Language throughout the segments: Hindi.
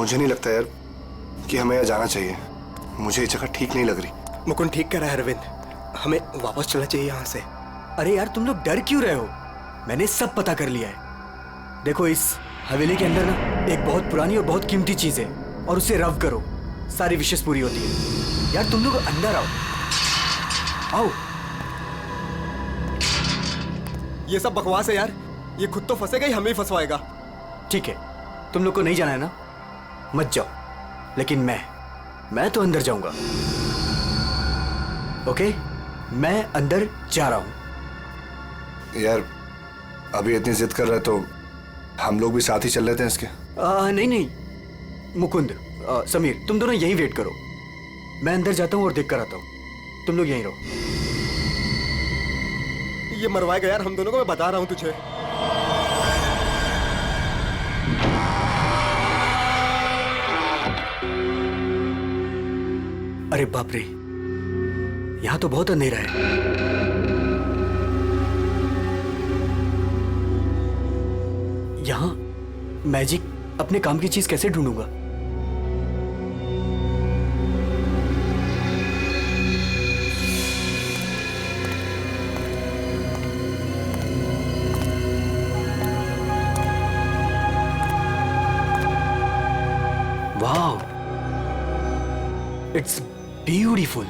मुझे नहीं लगता यार कि हमें यहाँ जाना चाहिए। मुझे ये जगह ठीक नहीं लग रही। मुकुंद ठीक कह रहा है अरविंद, हमें वापस चलना चाहिए यहाँ से। अरे यार तुम लोग डर क्यों रहे हो? मैंने सब पता कर लिया है। देखो इस हवेली के अंदर ना एक बहुत पुरानी और बहुत कीमती चीज है, और उसे रव करो, सारी विशेष पूरी होती है। यार तुम लोग अंदर आओ, आओ। ये सब बकवास है यार, ये खुद तो फंसेगा ही हमें ही फंसवाएगा। ठीक है, तुम लोग को नहीं जाना है ना, मत जाओ, लेकिन मैं तो अंदर जाऊंगा। ओके, मैं अंदर जा रहा हूं। यार अभी इतनी जिद कर रहा है तो हम लोग भी साथ ही चल लेते हैं इसके। नहीं मुकुंद, समीर, तुम दोनों यहीं वेट करो। मैं अंदर जाता हूं और देख कर आता हूं, तुम लोग यहीं रहो। ये मरवाएगा यार हम दोनों को, मैं बता रहा हूं तुझे। अरे बाप रे, यहां तो बहुत अंधेरा है। यहां मैजिक अपने काम की चीज कैसे ढूंढूंगा? Wow, it's beautiful.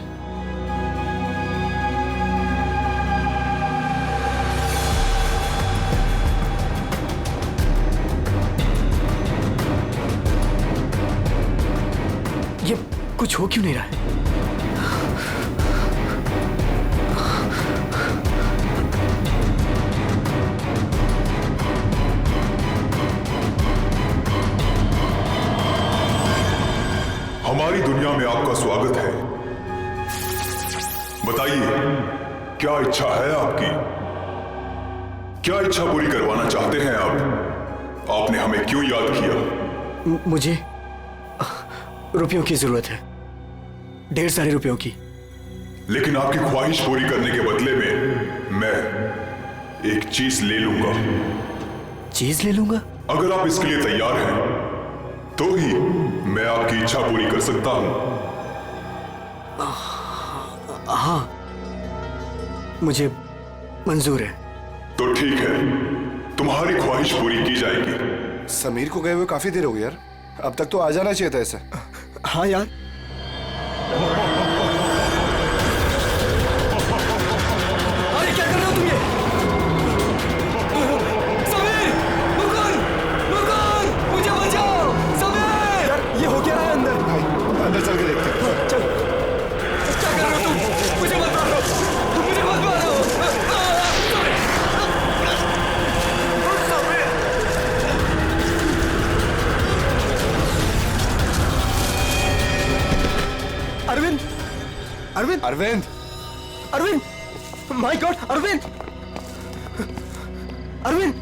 ये कुछ हो क्यों नहीं रहा है? हमारी दुनिया में आपका स्वागत है। बताइए, क्या इच्छा है आपकी? क्या इच्छा पूरी करवाना चाहते हैं आप? आपने हमें क्यों याद किया? मुझे रुपयों की जरूरत है, ढेर सारे रुपयों की। लेकिन आपकी ख्वाहिश पूरी करने के बदले में मैं एक चीज ले लूंगा। चीज ले लूंगा? अगर आप इसके लिए तैयार हैं तो ही मैं आपकी इच्छा पूरी कर सकता हूं। हाँ, मुझे मंजूर है। तो ठीक है, तुम्हारी ख्वाहिश पूरी की जाएगी। समीर को गए हुए काफी देर हो गई यार, अब तक तो आ जाना चाहिए था ऐसे। हाँ यार, अरे क्या कर रहे हो तुम? ये समीर, मुकुंद, मुझे बचाओ। समीर, यार ये हो क्या रहा है अंदर? अंदर चल के देखते हैं। चल, क्या कर रहे हो तुम? मुझे मत मारो, मुझे मत मारो। अरविंद, अरविंद, अरविंद, अरविंद, माय गॉड, अरविंद, अरविंद,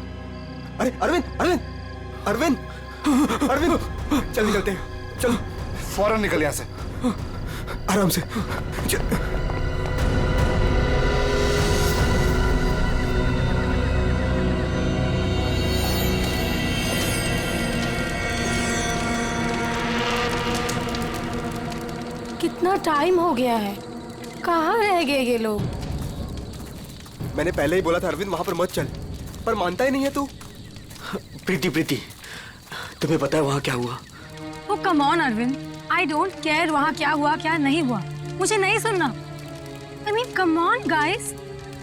अरे अरविंद, अरविंद, अरविंद, अरविंद, चल निकलते हैं, चलो फौरन निकल यहाँ से, आराम से। कितना टाइम हो गया है, कहाँ रह गए ये लोग? मैंने पहले ही बोला था अरविंद वहां पर मत चल, पर मानता ही नहीं है तू। प्रीति, तुम्हें पता है वहां क्या हुआ? Oh come on Arvind, I don't care वहां क्या हुआ क्या नहीं हुआ, मुझे नहीं सुनना। I mean come on guys,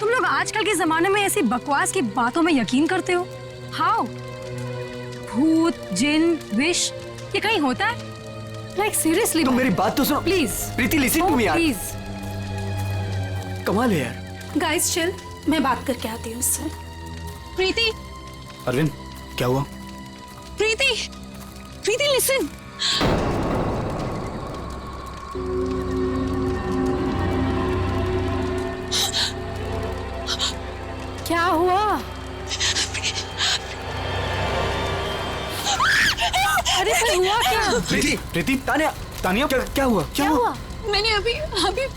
तुम लोग आजकल के जमाने में ऐसी बकवास की बातों में यकीन करते हो? हाउ? भूत, जिन, विश, ये कहीं होता है? लाइक सीरियसली, तुम मेरी बात तो सुनो please. Preeti, listen to me यार, प्लीज कमाल है यार। गाइस चिल, मैं बात करके आती हूँ उससे। प्रीति, अरविंद क्या हुआ? प्रीति, प्रीति लिसन। क्या हुआ? अरे फिर हुआ क्या? प्रीति, तानिया, क्या हुआ? क्या हुआ? मैंने अभी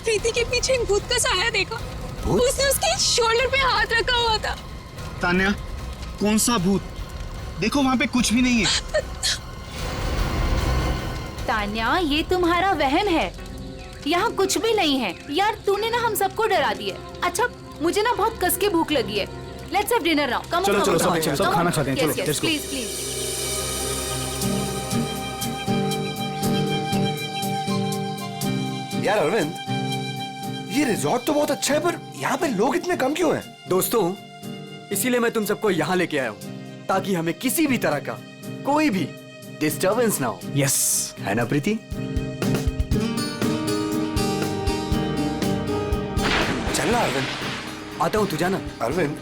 प्रीति के पीछे एक भूत का साया देखा। उसने उसके शोल्डर पे हाथ रखा हुआ था। तान्या, कौन सा भूत? देखो वहां पे कुछ भी नहीं है। तान्या, ये तुम्हारा वहम है। यहाँ कुछ भी नहीं है यार, तूने ना हम सबको डरा दिया। अच्छा, मुझे ना बहुत कस के भूख लगी है। Let's have dinner now. Come चलो, सब खाना खाते हैं, चलो, let's go। Please please. यार अरविंद, ये रिजॉर्ट तो बहुत अच्छा है, पर यहाँ पे लोग इतने कम क्यों हैं? दोस्तों, इसीलिए मैं तुम सबको यहाँ लेके आया हूँ, ताकि हमें किसी भी तरह का कोई भी डिस्टर्बेंस ना हो। यस, है ना प्रीति? चलना अरविंद। आता हूँ, तू जाना। अरविंद,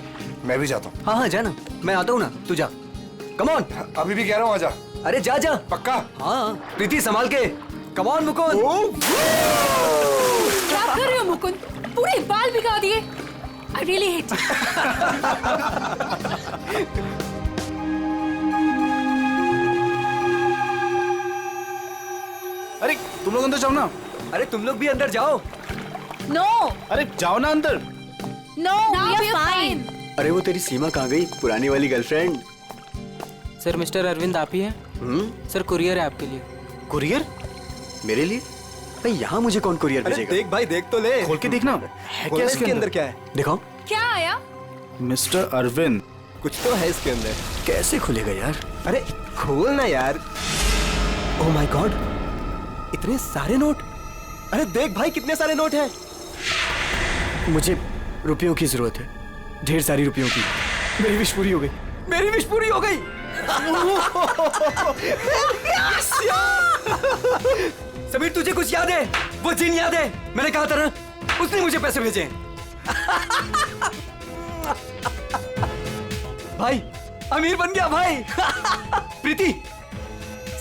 मैं भी जाता हूँ। हाँ हाँ जाना, मैं आता हूँ ना, तू जा। Come on. अभी भी कह रहा हूँ, आजा। अरे जा जा। पक्का? हाँ, प्रीति संभाल के। Come on Mukund. क्या कर रहे हो मुकुंद? पूरे बाल भिगा दिए। I really hate you। अरे तुम लोग अंदर जाओ ना। अरे तुम लोग भी अंदर जाओ। No, अरे जाओ ना अंदर। no, we are fine। अरे वो तेरी सीमा कहाँ गई, पुरानी वाली गर्लफ्रेंड? सर, मिस्टर अरविंद आप ही हैं? सर, कुरियर है आपके लिए। कुरियर? मेरे लिए? भाई यहाँ मुझे कौन कुरियर भेजेगा? देख भाई, देख तो ले। खोल के देखना है क्या इसके अंदर क्या है? दिखाओ। क्या आया? मिस्टर अरविंद। कुछ तो है इसके अंदर। कैसे खुलेगा यार? अरे खोल ना यार। ओह माय गॉड, इतने सारे नोट। अरे देख भाई, कितने सारे नोट हैं। मुझे रुपयों की जरूरत है, ढेर सारी रुपयों की। मेरी विश पूरी हो गई, मेरी विश पूरी हो गई। समीर, तुझे कुछ याद है? वो जिन याद है? मैंने कहा था ना, उसने मुझे पैसे भेजे हैं। भाई, अमीर बन गया भाई। प्रीति,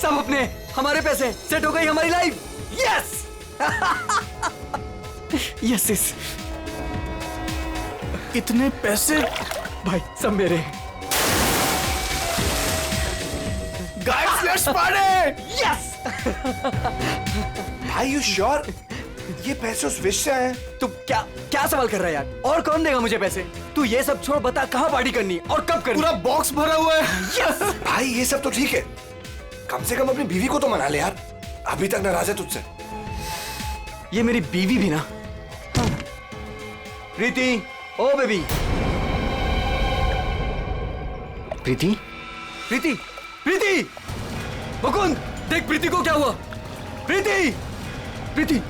सब अपने, हमारे पैसे, सेट हो गई हमारी लाइफ। यस। Yes yes. इतने पैसे भाई, सब मेरे। Guys, let's party. यस। भाई यू श्योर ये पैसे उस विश से आए? तू क्या क्या सवाल कर रहा है यार? और कौन देगा मुझे पैसे? तू ये सब छोड़, बता कहाँ पार्टी करनी है और कब करनी? पूरा बॉक्स भरा हुआ है। यस। भाई ये सब तो ठीक है, कम से कम अपनी बीवी को तो मना ले यार, अभी तक नाराज है तुझसे। ये मेरी बीवी भी ना। प्रीति, ओ बेबी। प्रीति, प्रीति, प्रीति। मुकुंद, देख प्रीति को क्या हुआ। प्रीति, प्रीति।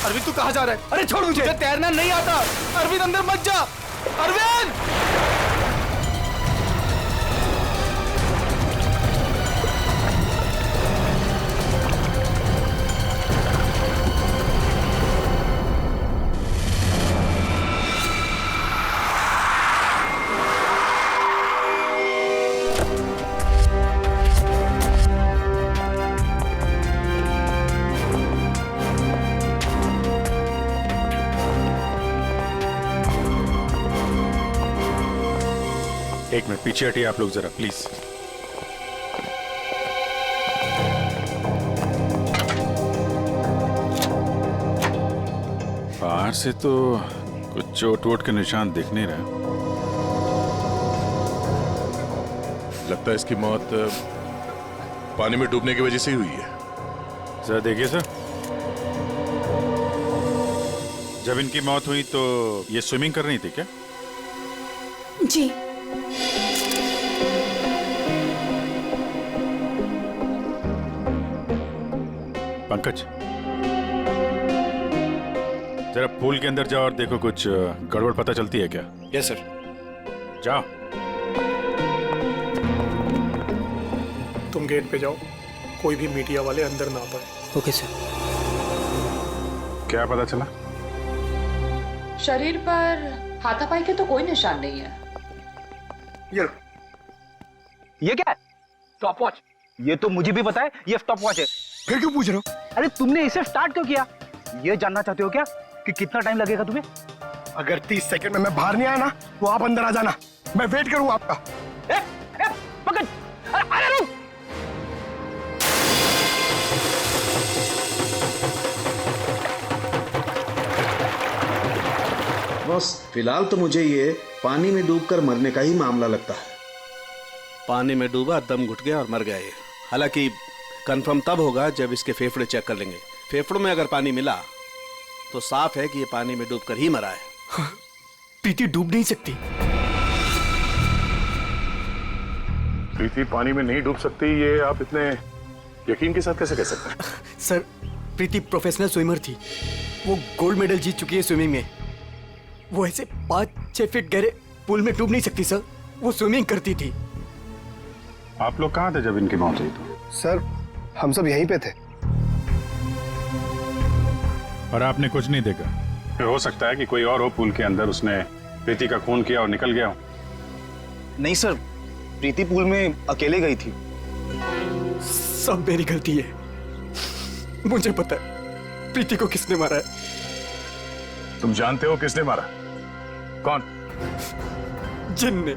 अरविंद, तू कहाँ जा रहा है? अरे छोड़ मुझे। तुझे तैरना नहीं आता। अरविंद, अंदर मत जा। अरविंद! एक मिनट पीछे हटिए आप लोग जरा प्लीज। बाहर से तो कुछ चोट वोट के निशान दिख नहीं रहे। लगता है इसकी मौत पानी में डूबने की वजह से ही हुई है। जरा देखिए सर, जब इनकी मौत हुई तो ये स्विमिंग कर रही थी क्या? जी। पंकज, जरा पूल के अंदर जाओ और देखो कुछ गड़बड़ पता चलती है क्या? Yes sir. जाओ। तुम गेट पे जाओ, कोई भी मीडिया वाले अंदर ना पाए। Okay sir. क्या पता चला? शरीर पर हाथापाई के तो कोई निशान नहीं है। ये क्या है? Stop watch. ये तो मुझे भी पता है, ये स्टॉप वॉच है। फिर क्यों पूछ रहे हो? अरे तुमने इसे स्टार्ट क्यों किया? ये जानना चाहते हो क्या कि कितना टाइम लगेगा तुम्हें? अगर 30 सेकंड में मैं बाहर नहीं आया ना, तो आप अंदर आ जाना, मैं वेट करूंगा आपका। पकड़! अरे रुक! बस फिलहाल तो मुझे ये पानी में डूबकर मरने का ही मामला लगता है। पानी में डूबा, दम घुट गया और मर गया ये। हालांकि कंफर्म तब होगा जब इसके फेफड़े चेक कर लेंगे। फेफड़ों में अगर पानी मिला तो साफ है कि ये पानी में डूबकर ही मरा है। प्रीति डूब नहीं सकती। प्रीति पानी में नहीं डूब सकती, ये आप इतने यकीन के साथ कैसे कह सकते हैं? सर, प्रीति प्रोफेशनल स्विमर थी। वो गोल्ड मेडल जीत चुकी है स्विमिंग में। वो ऐसे 5-6 फीट गहरे पूल में डूब नहीं सकती सर। वो स्विमिंग करती थी। आप लोग कहाँ थे जब इनकी मौत हुई? तो सर, हम सब यहीं पे थे। और आपने कुछ नहीं देखा? फिर हो सकता है कि कोई और हो पूल के अंदर, उसने प्रीति का खून किया और निकल गया हो। नहीं सर, प्रीति पूल में अकेले गई थी। सब मेरी गलती है। मुझे पता है प्रीति को किसने मारा है। तुम जानते हो किसने मारा? कौन? जिन ने।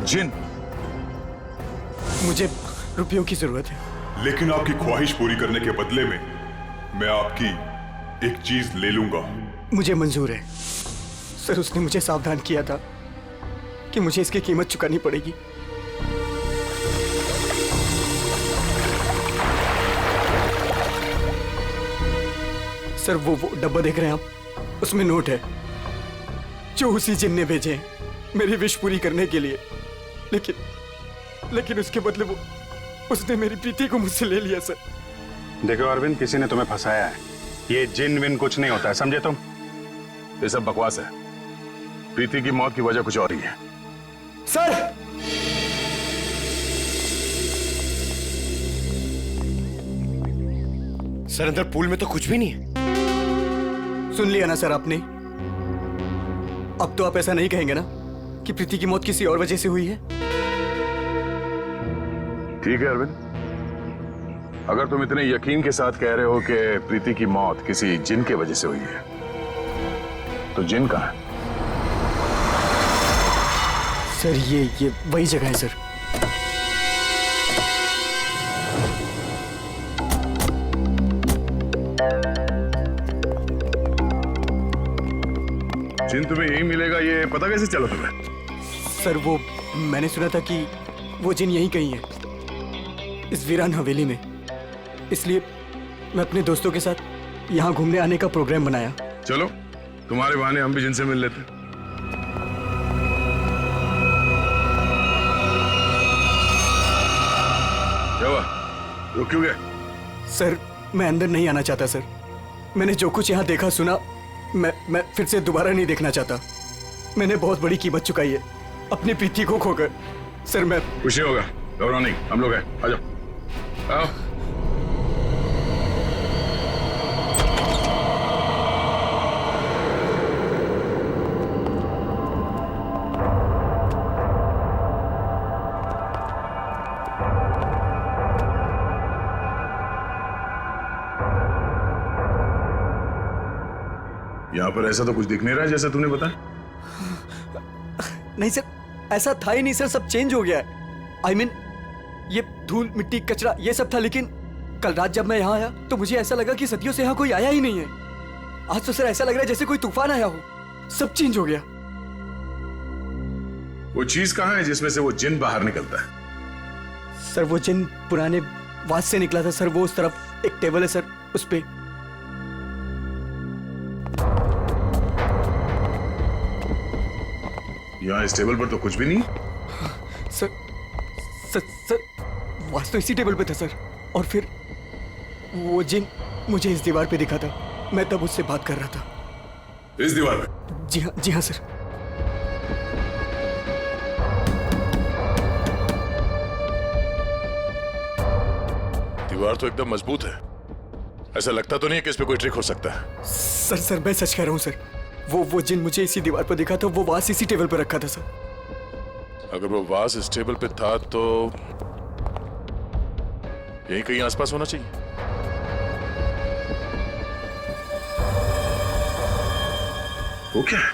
जिन? मुझे रुपयों की जरूरत है। लेकिन आपकी ख्वाहिश पूरी करने के बदले में मैं आपकी एक चीज ले लूंगा। मुझे मंजूर है सर। उसने मुझे सावधान किया था कि मुझे इसकी कीमत चुकानी पड़ेगी। सर, वो डब्बा देख रहे हैं आप? उसमें नोट है जो उसी जिन ने भेजे हैं मेरी विश पूरी करने के लिए। लेकिन उसके बदले उसने मेरी प्रीति को मुझसे ले लिया सर। देखो अरविंद, किसी ने तुम्हें फंसाया है। ये जिन विन कुछ नहीं होता है, समझे तुम? ये सब बकवास है। प्रीति की मौत की वजह कुछ और ही है। सर, सर अंदर पूल में तो कुछ भी नहीं है। सुन लिया ना सर आपने? अब तो आप ऐसा नहीं कहेंगे ना कि प्रीति की मौत किसी और वजह से हुई है? ठीक है अरविंद, अगर तुम इतने यकीन के साथ कह रहे हो कि प्रीति की मौत किसी जिन के वजह से हुई है, तो जिन कहाँ है? सर, ये वही जगह है सर। जिन तुम्हें यही मिलेगा, ये पता कैसे चला तुम्हें? सर, वो मैंने सुना था कि वो जिन यहीं कहीं है, इस वीरान हवेली में। इसलिए मैं अपने दोस्तों के साथ यहाँ घूमने आने का प्रोग्राम बनाया। चलो, तुम्हारे बहाने हम भी जिनसे मिल लेते। क्या हुआ? रुक क्यों गए? सर, मैं अंदर नहीं आना चाहता सर। मैंने जो कुछ यहाँ देखा सुना, मैं फिर से दोबारा नहीं देखना चाहता। मैंने बहुत बड़ी कीमत चुकाई है अपनी प्रीति को खोकर। सर, मैं कुछ नहीं होगा, घबराओ नहीं, हम लोग हैं। आ जाओ, आओ। यहाँ पर ऐसा तो कुछ दिख नहीं रहा है जैसे तूने बताया। नहीं सर, ऐसा था ही नहीं सर। सब चेंज हो गया है। I mean, ये धूल, मिट्टी, कचरा ये सब था। लेकिन कल रात जब मैं यहाँ आया तो मुझे ऐसा लगा कि सदियों से यहाँ कोई आया ही नहीं है। आज तो सर ऐसा लग रहा है जैसे कोई तूफान आया हो। सब चेंज हो गया। वो चीज कहाँ है जिसमें से वो जिन बाहर निकलता है? सर, वो जिन पुराने वास से निकला था सर। वो उस तरफ एक टेबल है सर, उस पे। यहाँ इस टेबल पर तो कुछ भी नहीं। सर, वास तो इसी टेबल पे था सर। और फिर वो जिन मुझे इस दीवार पे दिखा था। मैं तब उससे बात कर रहा था। इस दीवार पे? जी हाँ सर। दीवार तो एकदम मजबूत है। ऐसा लगता तो नहीं है कि इस पे कोई ट्रिक हो सकता है। सर, मैं सच कह रहा हूँ सर। वो जिन मुझे इसी दीवार पर दिखा था। वो वास इसी टेबल पर रखा था सर। अगर वो वास इस टेबल पे था तो यहीं कहीं आसपास होना चाहिए। वो क्या है?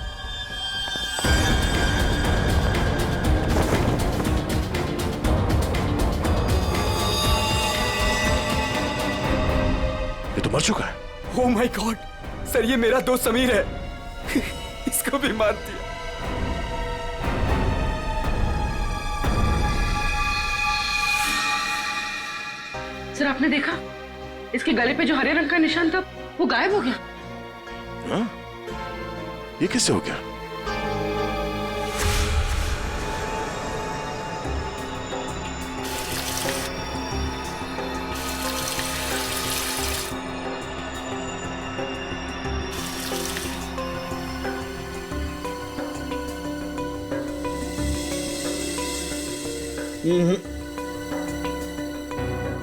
ये तो मर चुका है। ओह माय गॉड सर, ये मेरा दोस्त समीर है। इसको भी मार दिया। आपने देखा इसके गले पे जो हरे रंग का निशान था वो गायब हो गया। हाँ? ये कैसे हो गया?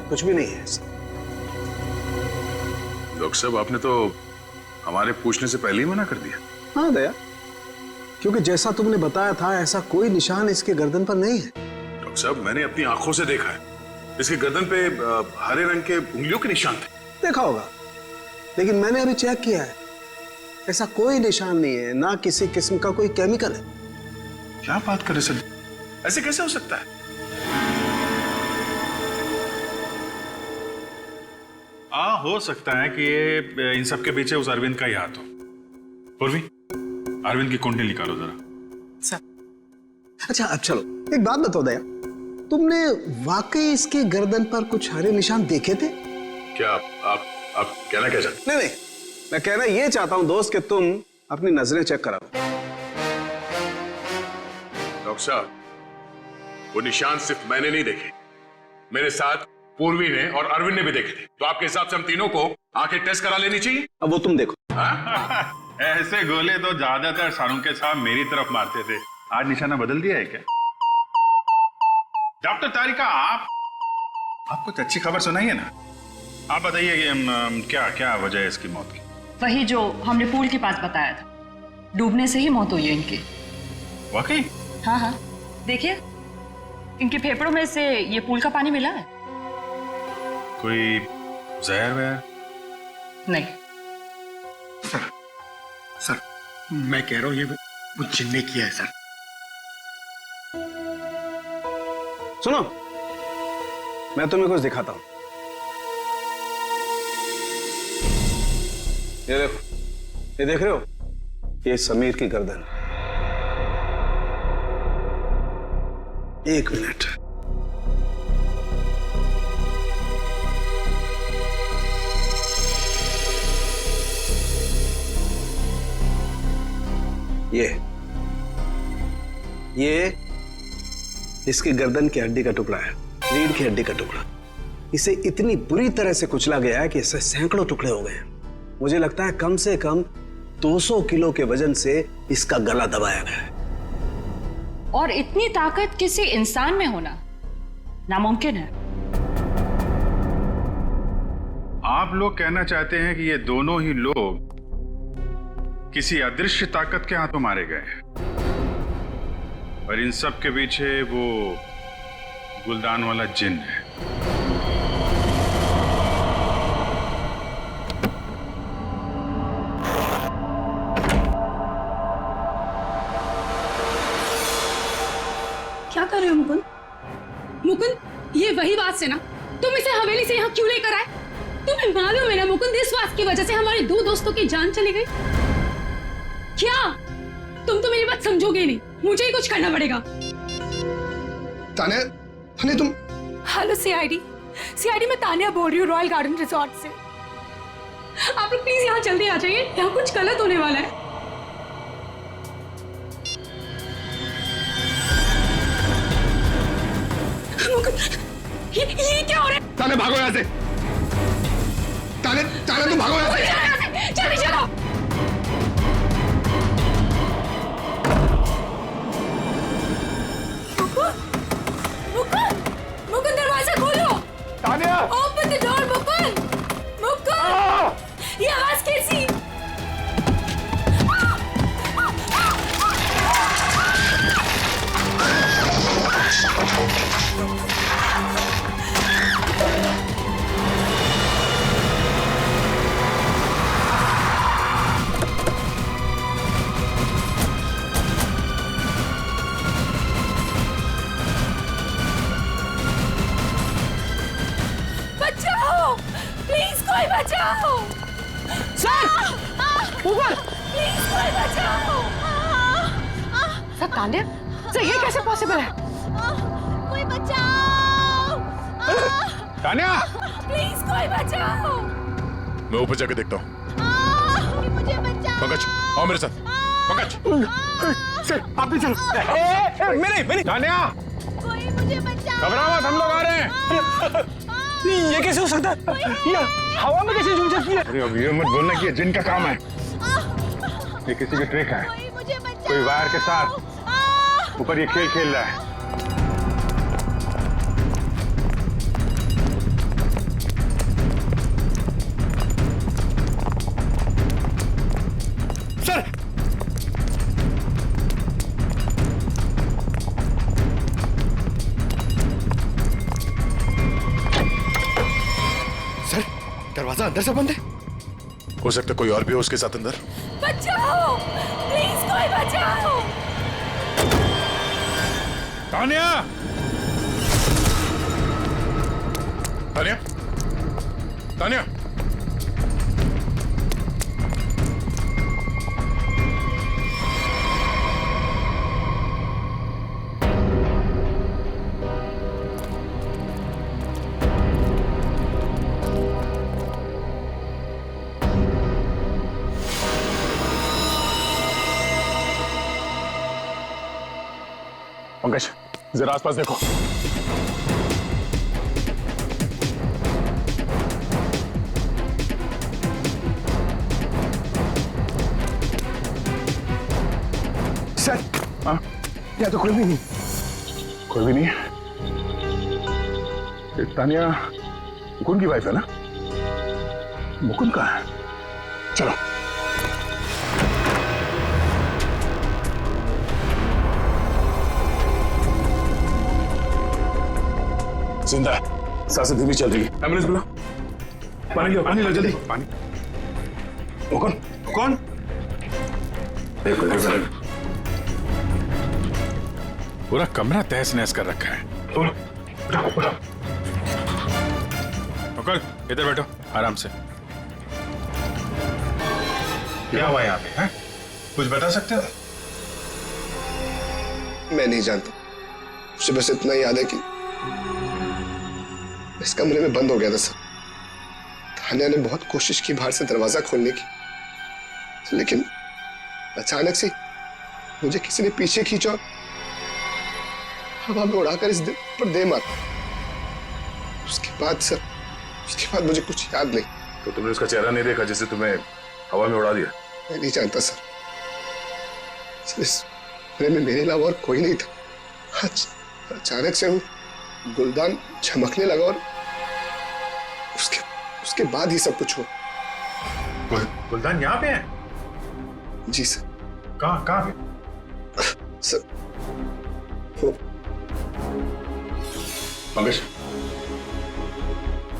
कुछ भी नहीं है ऐसा। डॉक्टर साहब, आपने तो हमारे पूछने से पहले ही मना कर दिया। हाँ दया, क्योंकि जैसा तुमने बताया था ऐसा कोई निशान इसके गर्दन पर नहीं है। डॉक्टर साहब, मैंने अपनी आंखों से देखा है, इसके गर्दन पे हरे रंग के उंगलियों के निशान थे। देखा होगा, लेकिन मैंने अभी चेक किया है, ऐसा कोई निशान नहीं है, ना किसी किस्म का कोई केमिकल है। क्या बात कर रहे सर, ऐसे कैसे हो सकता है? हो सकता है कि ये इन सब के पीछे उस अरविंद का ही हाथ हो। पूर्वी, अरविंद की कुंडली निकालो जरा। अच्छा अब चलो, एक बात बताओ दया, तुमने वाकई इसके गर्दन पर कुछ हरे निशान देखे थे? क्या आप कहना क्या चाहते? नहीं, मैं कहना ये चाहता हूं दोस्त कि तुम अपनी नजरें चेक कराओ। डॉक्टर साहब, वो निशान सिर्फ मैंने नहीं देखे, मेरे साथ पूर्वी ने और अरविंद ने भी देखे थे। तो आपके हिसाब से हम तीनों को आंखें टेस्ट करा लेनी चाहिए। अब वो तुम देखो। ऐसे गोले तो ज्यादातर सारुंके साहब मेरी तरफ मारते थे, आज निशाना बदल दिया है क्या? डॉक्टर तारिका, आप कुछ अच्छी खबर सुनाइए ना। आप बताइए कि क्या वजह है इसकी मौत की? वही जो हमने पूल के पास बताया था, डूबने से ही मौत हुई है इनकी। वाकई? हाँ, देखिए इनके फेफड़ों में से ये पूल का पानी मिला है। कोई जहर वहर? नहीं सर, मैं कह रहा हूं ये वो जिन ने किया है सर। सुनो, मैं तुम्हें कुछ दिखाता हूं। ये देखो, ये देख रहे हो, ये समीर की गर्दन। एक मिनट, ये इसकी गर्दन की हड्डी का टुकड़ा है, रीढ़ की हड्डी का टुकड़ा। इसे इतनी बुरी तरह से कुचला गया है कि इससे सैकड़ों टुकड़े हो गए। मुझे लगता है कम से कम 200 किलो के वजन से इसका गला दबाया गया है। और इतनी ताकत किसी इंसान में होना नामुमकिन है। आप लोग कहना चाहते हैं कि ये दोनों ही लोग किसी अदृश्य ताकत के हाथों मारे गए हैं, और इन सब के पीछे वो गुलदान वाला जिन है। क्या कर रहे हो मुकुंद? मुकुंद, ये वही बात से ना तुम इसे हवेली से यहाँ क्यों लेकर आए? तुम्हें मालूम है ना मुकुंद, इस बात की वजह से हमारे 2 दोस्तों की जान चली गई। क्या तुम तो मेरी बात समझोगे नहीं, मुझे ही कुछ करना पड़ेगा। तान्या, तुम? हेलो सीआईडी, मैं तान्या बोल रही हूँ रॉयल गार्डन रिसोर्ट से। आप लोग प्लीज यहाँ जल्दी आ जाइए, यहाँ कुछ गलत होने वाला है। ये क्या हो रहा है? तान्या भागो यहाँ से। तान्या तुम भागो यहाँ से। जल्दी चलो। मुकुंद, दरवाजा खोलो। Tanya, open the door Mukund. ये आवाज कैसी? कोई बचाओ! सर! ऊपर! प्लीज कोई बचाओ! सर तान्या, सर ये कैसे पॉसिबल है? कोई बचाओ! तान्या! प्लीज कोई बचाओ। मैं ऊपर जाके देखता हूँ। मुझे बचाओ। पंकज आओ मेरे साथ। पंकज सर आप भी चलो। मेरे तान्या, कोई मुझे बचाओ। घबराओ मत, हम लोग आ रहे हैं। ये कैसे हो सकता है? ये हवा में कैसे झूल सकती है? अरे अब ये मत बोलना कि ये जिन का काम है। ये किसी की ट्रिक है। कोई वायर के साथ ऊपर ये खेल खेल रहा है। सर सर दरवाजा अंदर से बंद है। हो सकता है कोई और भी हो उसके साथ अंदर। बचाओ प्लीज कोई बचाओ। तान्या, तान्या, तान्या, पंकज जरा आसपास देखो। सर हाँ या तो कोई भी नहीं। कोई भी नहीं है। ये तान्या मुकुंद की वाइफ है ना? मुकुंद कहाँ है? चलो। जिंदा है, सांसें धीमी चल रही है। एम्बुलेंस बुला। पानी लो, पानी लो जल्दी। पानी। मुकुंद, कौन? पूरा कमरा तहस नहस कर रखा है। मुकुल, इधर बैठो आराम से। क्या हुआ यहाँ पे? हैं? कुछ बता सकते हो? मैं नहीं जानता, मुझे बस इतना याद है कि इस कमरे में बंद हो गया था सर। तान्या ने बहुत कोशिश की बाहर से दरवाजा खोलने की, लेकिन अचानक से मुझे किसी ने पीछे खींचा और हवा में उड़ाकर इस दिल पर दे मारा। उसके बाद सर, उसके बाद मुझे कुछ याद नहीं। तो तुमने उसका चेहरा नहीं देखा जिससे तुम्हें हवा में उड़ा दिया? मैं नहीं जानता सर, इस कमरे में मेरे अलावा और कोई नहीं था। आज अचानक से वो गुलदान चमकने लगा और उसके बाद ही सब कुछ हुआ। गुलदान यहाँ पे है? जी सर। कहाँ पे? सर वो पंकज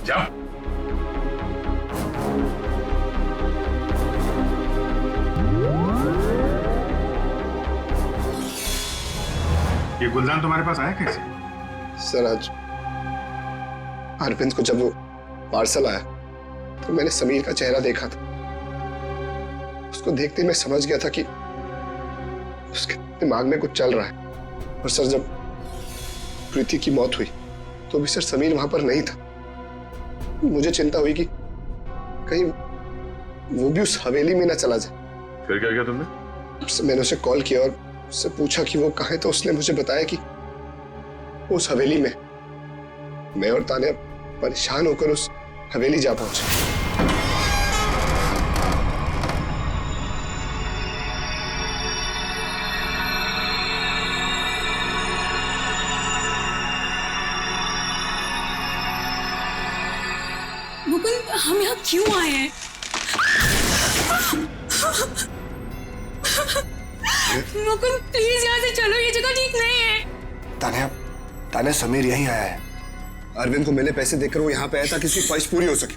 जाओ। ये गुलदान तुम्हारे पास आया कैसे? सर आज अरविंद को जब वो पार्सल आया तो मैंने समीर का चेहरा देखा था। उसको देखते मैं समझ गया था कि उसके दिमाग में कुछ चल रहा है। और सर जब प्रीति की मौत हुई तो भी सर समीर वहां पर नहीं था। मुझे चिंता हुई कि कहीं वो भी उस हवेली में ना चला जाए। फिर क्या किया तुमने? मैंने उसे कॉल किया और उससे पूछा कि वो कहाँ है, तो उसने मुझे बताया कि उस हवेली में। मैं और तान्या परेशान होकर उस हवेली जा पहुंचे। मुकुंद, हम यहाँ क्यों आए हैं? मुकुंद प्लीज यहाँ से चलो, ये जगह ठीक नहीं है। तान्या समीर यहीं आया है। अरविंद को मैंने पैसे देकर वो यहाँ पे आया ताकि उसकी ख्वाहिश पूरी हो सके।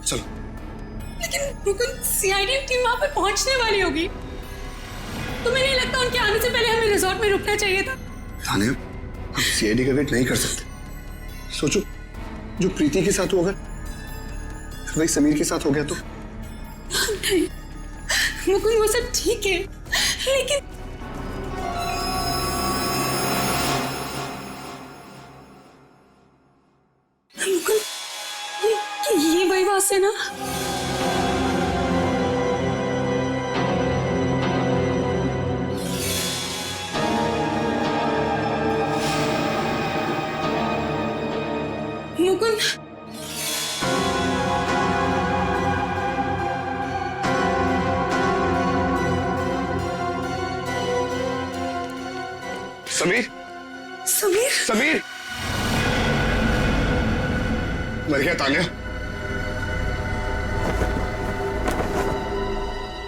चलो। लेकिन मुकुंद, सीआईडी टीम वहाँ पे पहुँचने वाली होगी। तुम्हें नहीं लगता उनके आने से पहले हमें रिजॉर्ट में रुकना चाहिए था? तान्या, हम सीआईडी का वेट नहीं कर सकते। सोचो, जो प्रीति के साथ हो अगर वही समीर के साथ हो गया तो? नहीं मुकुंद, वो सब ठीक है, लेकिन मुकुंद, से ना। मुकुंद, समीर, समीर, समीर, मर गया तान्या।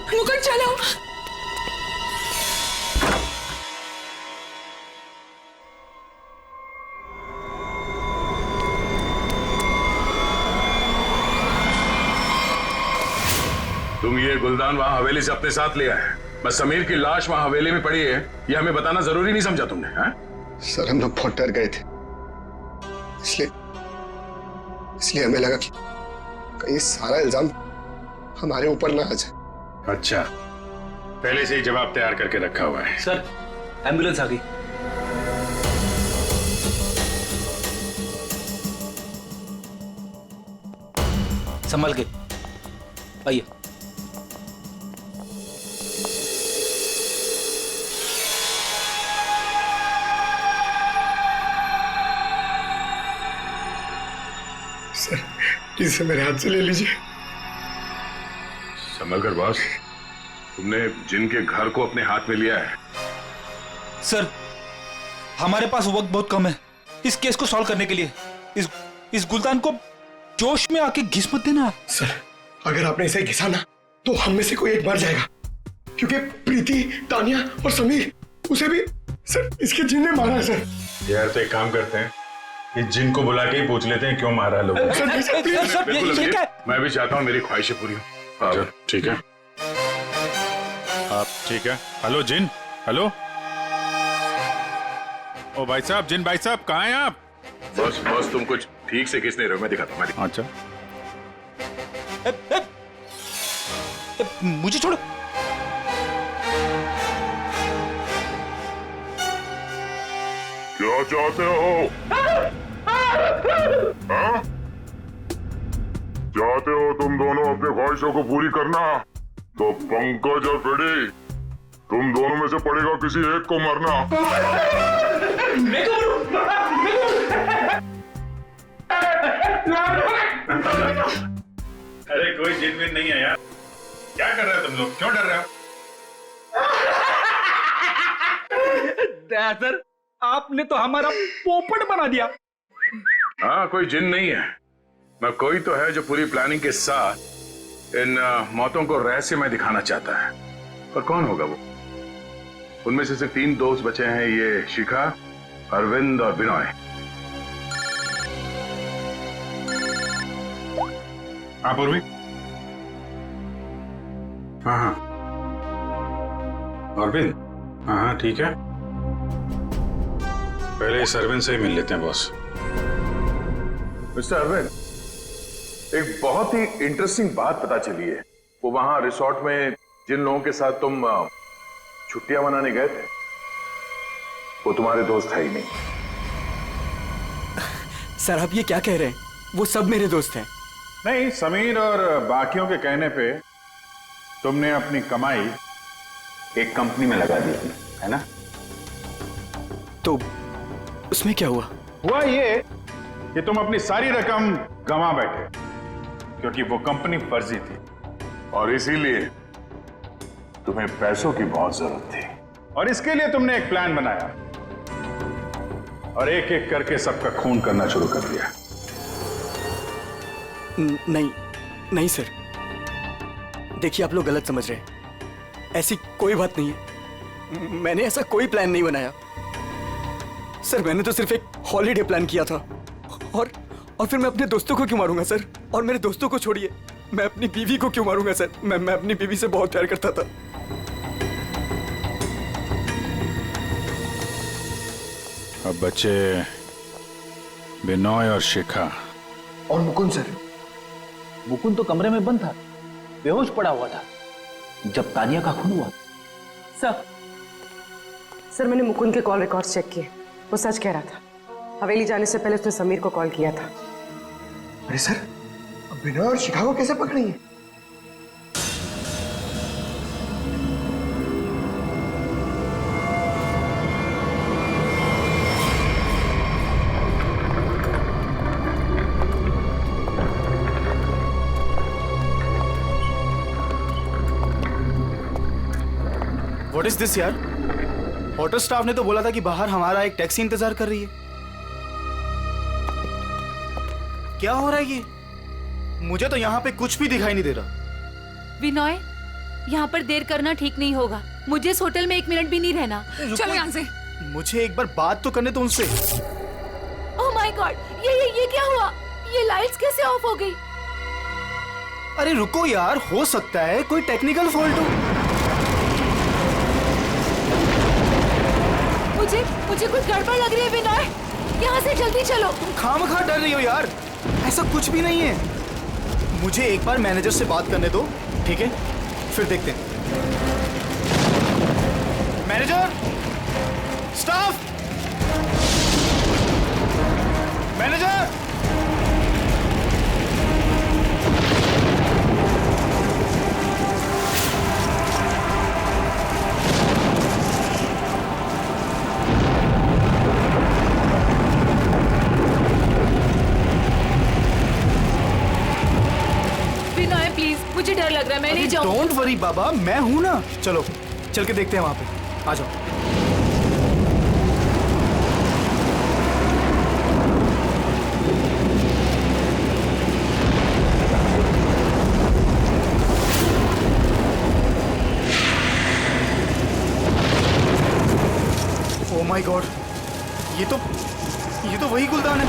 मुकुंद चलो। तुम ये गुलदान वहां हवेली से अपने साथ लिया है, बस समीर की लाश वहां हवेली में पड़ी है, ये हमें बताना जरूरी नहीं समझा तुमने? हाँ? सर हम लोग बहुत डर गए थे, इसलिए हमें लगा कि कहीं सारा इल्जाम हमारे ऊपर ना आ जाए। अच्छा, पहले से ही जवाब तैयार करके रखा हुआ है। सर एम्बुलेंस आ गई। संभल के आइए। सर इसे मेरे हाथ से ले लीजिए। संभल कर बॉस, तुमने जिनके घर को अपने हाथ में लिया है। सर हमारे पास वक्त बहुत कम है इस केस को सॉल्व करने के लिए। इस गुलदान को जोश में आके घिस मत देना। सर अगर आपने इसे घिसा ना तो हम में से कोई एक मर जाएगा, क्योंकि प्रीति, तानिया और समीर, उसे भी सर इसके जिन ने मारा है। सर यार तो एक काम करते हैं, इस जिन को बुला के ही पूछ लेते हैं क्यों मारा लोग। मैं भी चाहता हूँ मेरी ख्वाहिशें पूरी हो। ठीक है आप ठीक है? हेलो जिन, हेलो। ओ भाई साहब, जिन भाई साहब कहाँ हैं आप? बस तुम कुछ ठीक से किस नहीं रहे हो, मैं दिखाता हूँ। अच्छा मुझे छोड़ो। क्या चाहते हो? हाँ? चाहते हो तुम दोनों अपने ख्वाहिशों को पूरी करना? तो पंकज और फ्रेडी, तुम दोनों में से पड़ेगा किसी एक को मरना। अरे कोई जिन विन नहीं है यार, क्या कर रहे हो तुम लोग? क्यों डर रहे हो? सर आपने तो हमारा पोपट बना दिया। हाँ कोई जिन नहीं है, मैं कोई तो है जो पूरी प्लानिंग के साथ इन मौतों को रहस्यमय दिखाना चाहता है। पर कौन होगा वो? उनमें से सिर्फ 3 दोस्त बचे हैं, ये शिखा, अरविंद और बिनॉय। आप उर्वी? हाँ अरविंद, हाँ ठीक है। पहले इस अरविंद से ही मिल लेते हैं बॉस। मिस्टर अरविंद, एक बहुत ही इंटरेस्टिंग बात पता चली है। वो वहां रिसोर्ट में जिन लोगों के साथ तुम छुट्टियां मनाने गए थे, वो तुम्हारे दोस्त है ही नहीं। सर आप ये क्या कह रहे हैं? वो सब मेरे दोस्त हैं। नहीं, समीर और बाकियों के कहने पे तुमने अपनी कमाई एक कंपनी में लगा दी थी, है ना? तो उसमें क्या हुआ? हुआ ये कि तुम अपनी सारी रकम गंवा बैठे, क्योंकि वो कंपनी फर्जी थी और इसीलिए तुम्हें पैसों की बहुत जरूरत थी। और इसके लिए तुमने एक प्लान बनाया और एक एक करके सबका खून करना शुरू कर दिया। नहीं सर, देखिए आप लोग गलत समझ रहे हैं। ऐसी कोई बात नहीं है, मैंने ऐसा कोई प्लान नहीं बनाया। सर मैंने तो सिर्फ एक हॉलीडे प्लान किया था और फिर मैं अपने दोस्तों को क्यों मारूंगा सर? और मेरे दोस्तों को छोड़िए, मैं अपनी बीवी को क्यों मारूंगा सर? मैं अपनी बीवी से बहुत प्यार करता था। अब बच्चे बिनॉय और शिखा और मुकुंद सर। मुकुंद तो कमरे में बंद था, बेहोश पड़ा हुआ था जब तानिया का खून हुआ। सर मैंने मुकुंद के कॉल रिकॉर्ड्स चेक किए, वो सच कह रहा था। हवेली जाने से पहले उसने समीर को कॉल किया था। अरे सर, बिना और शिकागो कैसे पकड़ी है? व्हाट इज दिस यार? होटल स्टाफ ने तो बोला था कि बाहर हमारा एक टैक्सी इंतजार कर रही है। क्या हो रहा है ये? मुझे तो यहाँ पे कुछ भी दिखाई नहीं दे रहा। विनय, यहाँ पर देर करना ठीक नहीं होगा। मुझे इस होटल में 1 मिनट भी नहीं रहना। चलो यहाँ से। मुझे एक बार बात तो करने दो उनसे। ओह माय गॉड, ये क्या हुआ? ये लाइट्स कैसे ऑफ हो गई? अरे रुको यार, हो सकता है कोई टेक्निकल फॉल्ट हो। मुझे कुछ गड़बड़ लग रही है विनय, यहाँ से जल्दी चलो। तुम खामखा डर रही हो यार, ऐसा कुछ भी नहीं है। मुझे एक बार मैनेजर से बात करने दो, ठीक है? फिर देखते हैं। Manager, staff, manager. मुझे डर लग रहा है, मैं नहीं जाऊँ। डोंट वरी बाबा, मैं हूं ना। चलो चल के देखते हैं वहां पे। आ जाओ। ओह माय गॉड, ये तो वही गुलदान है।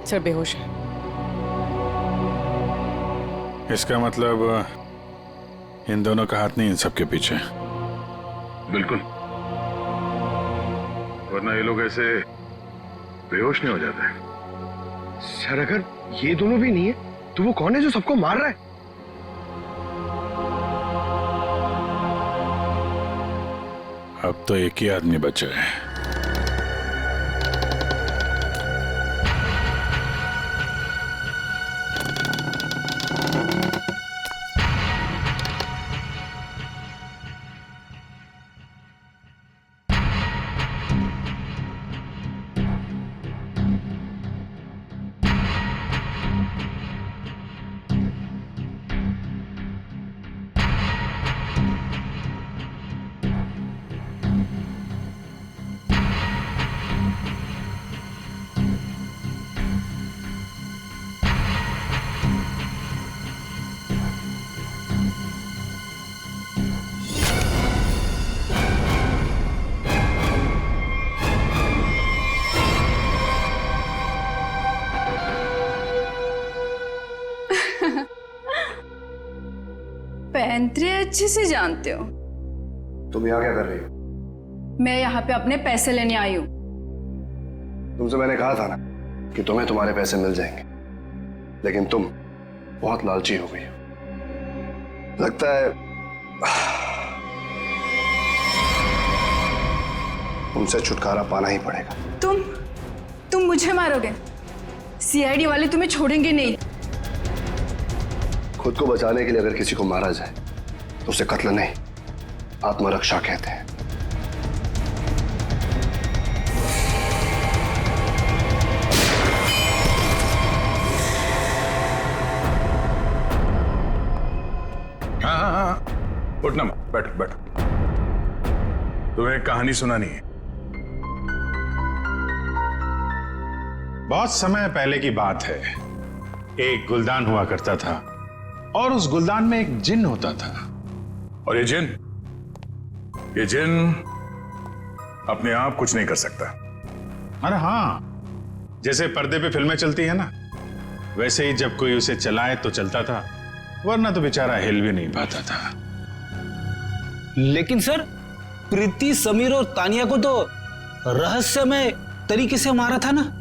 सर बेहोश है। इसका मतलब इन दोनों का हाथ नहीं इन सबके पीछे। बिल्कुल, वरना ये लोग ऐसे बेहोश नहीं हो जाते। सर अगर ये दोनों भी नहीं है तो वो कौन है जो सबको मार रहा है? अब तो एक ही आदमी बचा है। पैंतरे अच्छे से जानते हो। तुम यहाँ क्या कर रही हो? मैं यहाँ पे अपने पैसे लेने आई हूँ। तुमसे मैंने कहा था ना कि तुम्हें तुम्हारे पैसे मिल जाएंगे, लेकिन तुम बहुत लालची हो गई हो। लगता है तुमसे छुटकारा पाना ही पड़ेगा। तुम मुझे मारोगे? सीआईडी वाले तुम्हें छोड़ेंगे नहीं। खुद को बचाने के लिए अगर किसी को मारा जाए तो उसे कत्ल नहीं, आत्मरक्षा कहते हैं। हाँ, उठना मत, बैठो बैठो। तुम्हें एक कहानी सुनानी है। बहुत समय पहले की बात है। एक गुलदान हुआ करता था और उस गुलदान में एक जिन होता था। और ये जिन अपने आप कुछ नहीं कर सकता। अरे हाँ, जैसे पर्दे पे फिल्में चलती है ना, वैसे ही जब कोई उसे चलाए तो चलता था, वरना तो बेचारा हिल भी नहीं पाता था। लेकिन सर, प्रीति, समीर और तानिया को तो रहस्यमय तरीके से मारा था ना।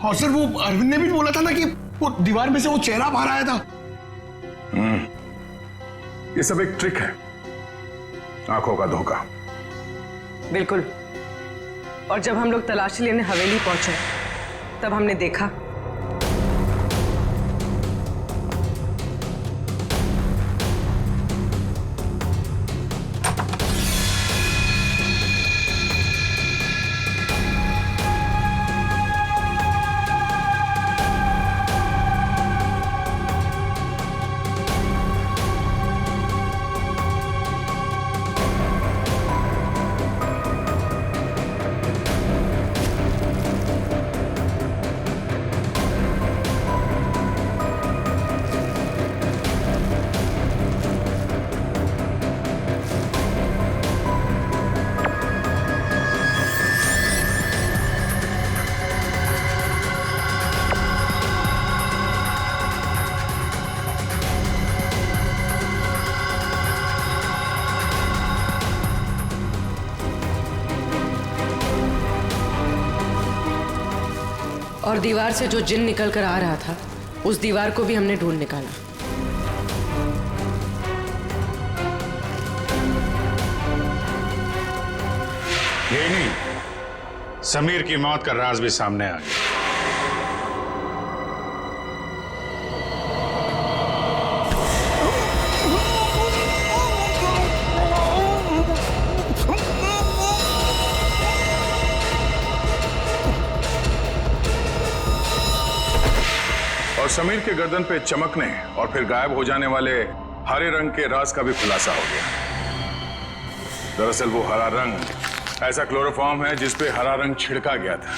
हाँ सर, वो अरविंद ने भी बोला था ना कि वो दीवार में से वो चेहरा बाहर आया था। ये सब एक ट्रिक है, आंखों का धोखा। बिल्कुल। और जब हम लोग तलाशी लेने हवेली पहुंचे तब हमने देखा और दीवार से जो जिन निकल कर आ रहा था, उस दीवार को भी हमने ढूंढ निकाला। यही नहीं, समीर की मौत का राज भी सामने आ गया। और समीर के गर्दन पे चमकने और फिर गायब हो जाने वाले हरे रंग के राज का भी खुलासा हो गया। दरअसल वो हरा रंग ऐसा क्लोरोफॉर्म है जिस पे हरा रंग छिड़का गया था,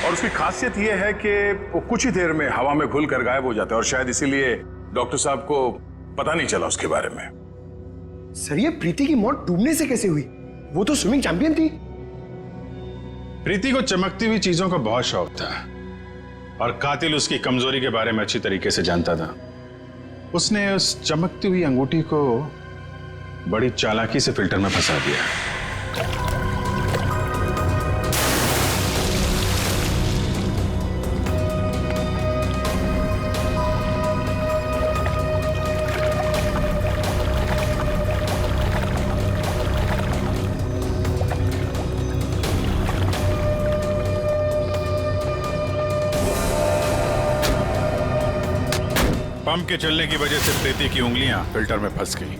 और उसकी खासियत यह है कि वो कुछ ही देर में हवा में घुल कर गायब हो जाता है, और शायद इसीलिए डॉक्टर साहब को पता नहीं चला उसके बारे में। सर, ये प्रीति की मौत डूबने से कैसे हुई? वो तो स्विमिंग चैंपियन थी। प्रीति को चमकती हुई चीजों का बहुत शौक था और कातिल उसकी कमजोरी के बारे में अच्छी तरीके से जानता था। उसने उस चमकती हुई अंगूठी को बड़ी चालाकी से फिल्टर में फंसा दिया। पंप के चलने की वजह से प्रीति की उंगलियां फिल्टर में फंस गई।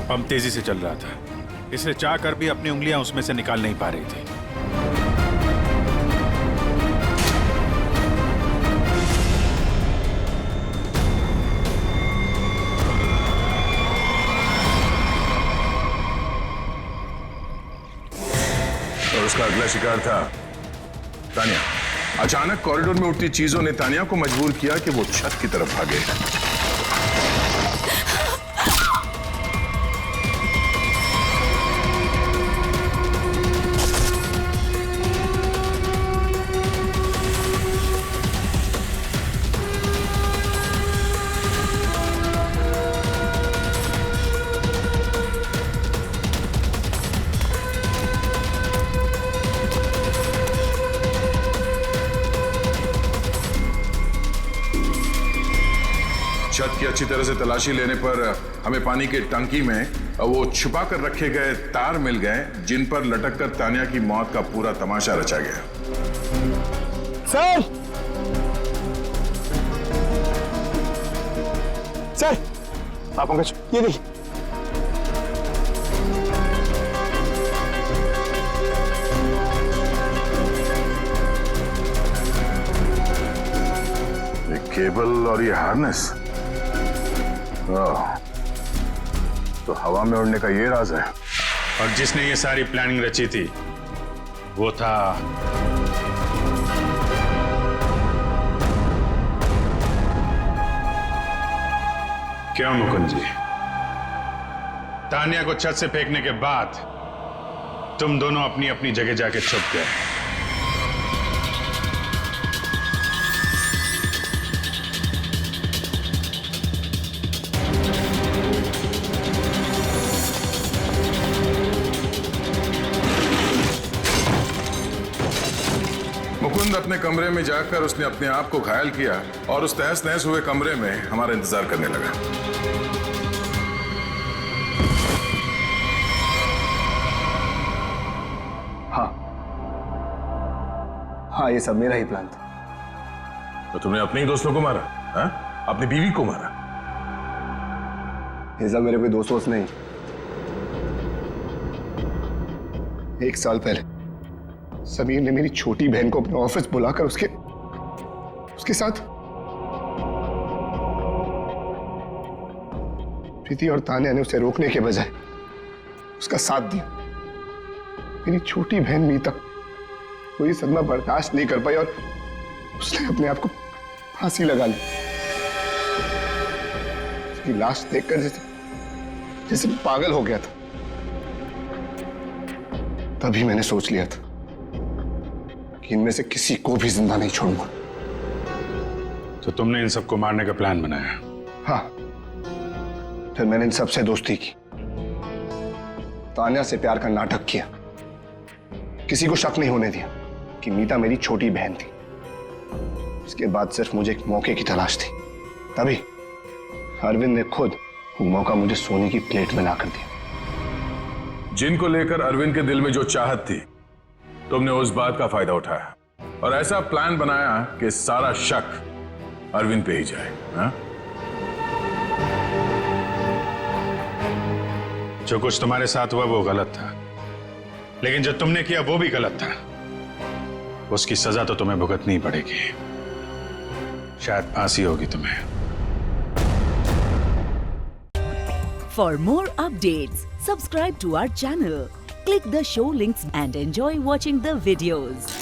पंप तेजी से चल रहा था, इसलिए चाहकर भी अपनी उंगलियां उसमें से निकाल नहीं पा रही थी। और उसका अगला शिकार था तानिया। अचानक कॉरिडोर में उठती चीजों ने तानिया को मजबूर किया कि वो छत की तरफ भागे। छत की अच्छी तरह से तलाशी लेने पर हमें पानी की टंकी में वो छुपा कर रखे गए तार मिल गए, जिन पर लटक कर तानिया की मौत का पूरा तमाशा रचा गया। सर, सर, आप पंकज, ये देखिए। ये केबल और ये हार्नेस, तो हवा में उड़ने का ये राज है। और जिसने ये सारी प्लानिंग रची थी वो था क्या मुकुंद जी? तानिया को छत से फेंकने के बाद तुम दोनों अपनी अपनी जगह जाके छुप गए। मुकुंद अपने कमरे में जाकर उसने अपने आप को घायल किया और उस तहस नहस हुए कमरे में हमारा इंतजार करने लगा। हाँ, ये सब मेरा ही प्लान था। तो तुमने अपने ही दोस्तों को मारा? हा? अपनी बीवी को मारा? ये सब मेरे कोई दोस्त नहीं। 1 साल पहले समीर ने मेरी छोटी बहन को अपने ऑफिस बुलाकर उसके साथ प्रीति और तान्या ने उसे रोकने के बजाय उसका साथ दिया। मेरी छोटी बहन मीता कोई सदमा बर्दाश्त नहीं कर पाई और उसने अपने आप को फांसी लगा ली। उसकी लाश देखकर जैसे पागल हो गया था। तभी मैंने सोच लिया था कि इनमें से किसी को भी जिंदा नहीं छोड़ूंगा। तो तुमने इन सबको मारने का प्लान बनाया? हाँ, फिर मैंने इन सबसे दोस्ती की, तान्या से प्यार का नाटक किया, किसी को शक नहीं होने दिया कि मीता मेरी छोटी बहन थी। इसके बाद सिर्फ मुझे एक मौके की तलाश थी। तभी अरविंद ने खुद वो मौका मुझे सोने की प्लेट में लाकर दिया। जिनको लेकर अरविंद के दिल में जो चाहत थी, तुमने उस बात का फायदा उठाया और ऐसा प्लान बनाया कि सारा शक अरविंद पे ही जाए। हा? जो कुछ तुम्हारे साथ हुआ वो गलत था, लेकिन जो तुमने किया वो भी गलत था। उसकी सजा तो तुम्हें भुगतनी ही पड़ेगी। शायद फांसी होगी तुम्हें। For more updates, subscribe to our channel, click the show links and enjoy watching the videos.